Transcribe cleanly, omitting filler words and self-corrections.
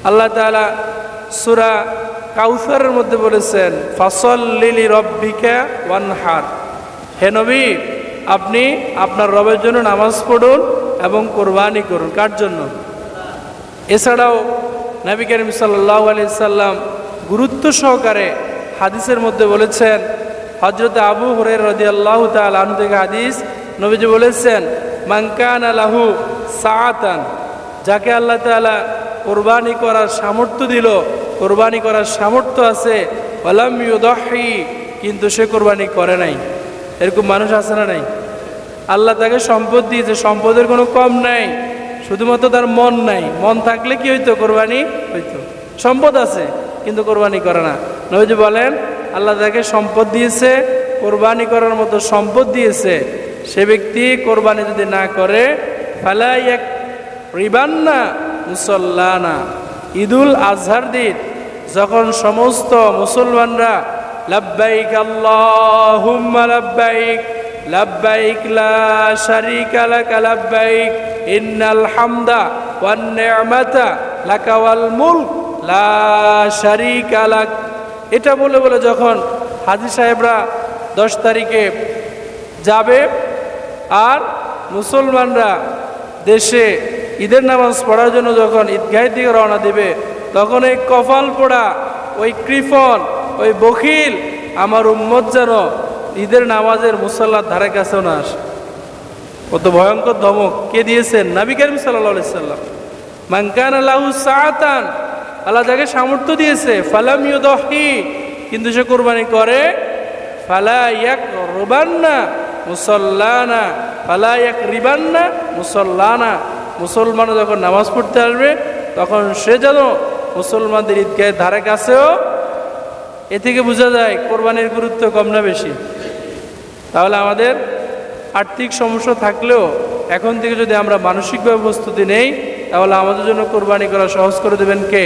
আল্লাহ তাআলা সূরা কাউসারের মধ্যে বলেছেন, ফাসল্লি লিরাব্বিকা ওয়ানহার, হে নবী আপনি আপনার রবের জন্য নামাজ পড়ুন এবং কোরবানি করুন। কার জন্য? এছাড়াও নবী করিম সাল্লাল্লাহু আলাইহি সাল্লাম গুরুত্ব সহকারে হাদিসের মধ্যে বলেছেন, হযরত আবু হুরায়রা রাদিয়াল্লাহু তাআলা আনহু থেকে হাদিস, নবীজি বলেছেন, মান কানা লাহু সাআতান, যাকে আল্লাহ তাআলা কোরবানি করার সামর্থ্য দিল, কোরবানি করার সামর্থ্য আছে, ওয়ালাম ইউদাহি, কিন্তু সে কোরবানি করে নাই। এরকম মানুষ আছে না নাই? আল্লাহ তাকে সম্পদ দিয়েছে, সম্পদের কোনো কম নাই, শুধুমাত্র তার মন নাই। মন থাকলে কি হইতো? কোরবানি হইতো। সম্পদ আছে কিন্তু কোরবানি করে না। নবীজি বলেন, আল্লাহ তাকে সম্পদ দিয়েছে, কোরবানি করার মতো সম্পদ দিয়েছে, সে ব্যক্তি কোরবানি যদি না করে, ফালা ইয়াকরিবান্না মুসাল্লানা, ঈদুল আজহার দিন যখন সমস্ত মুসলমানরা লাব্বাইক আল্লাহুম্মা লাব্বাইক, লাব্বাইক লা শারীকা লাকা লাব্বাইক, ইন্নাল হামদা ওয়ান নি'মাতা লাকা ওয়াল মুলক লা শারীকা লাক, এটা বলে বলে যখন হাজী সাহেবরা 10 তারিখে যাবে আর মুসলমানরা দেশে ঈদের নামাজ পড়ার জন্য যখন ঈদগাহের দিকে রওনা দেবে, তখন এই কপাল পোড়া, ওই কৃপণ, ওই বখিল আমার উম্মত যেন ঈদের নামাজের মুসল্লার ধারে কাছেও না আসে। কত ভয়ঙ্কর ধমক কে দিয়েছেন? নবী করিম সাল্লাল্লাহু আলাইহি সাল্লাম। মান কানা লাহু সাআতান, আল্লাহ যাকে সামর্থ্য দিয়েছে, ফালাম ইউদাহি, কিন্তু সে কোরবানি করে, ফালা ইয়াকরবান্না মুসাল্লানা, ফালা ইয়াকরিবান্না মুসাল্লানা, মুসলমান যখন নামাজ পড়তে আসবে তখন সে যেন মুসলমানদের ঈদগাহের ধারে কাছেও। এ থেকে বোঝা যায় কোরবানির গুরুত্ব কম না বেশি? তাহলে আমাদের আর্থিক সমস্যা থাকলেও এখন থেকে যদি আমরা মানসিকভাবে প্রস্তুতি নেই, তাহলে আমাদের জন্য কোরবানি করা সহজ করে দেবেন কে?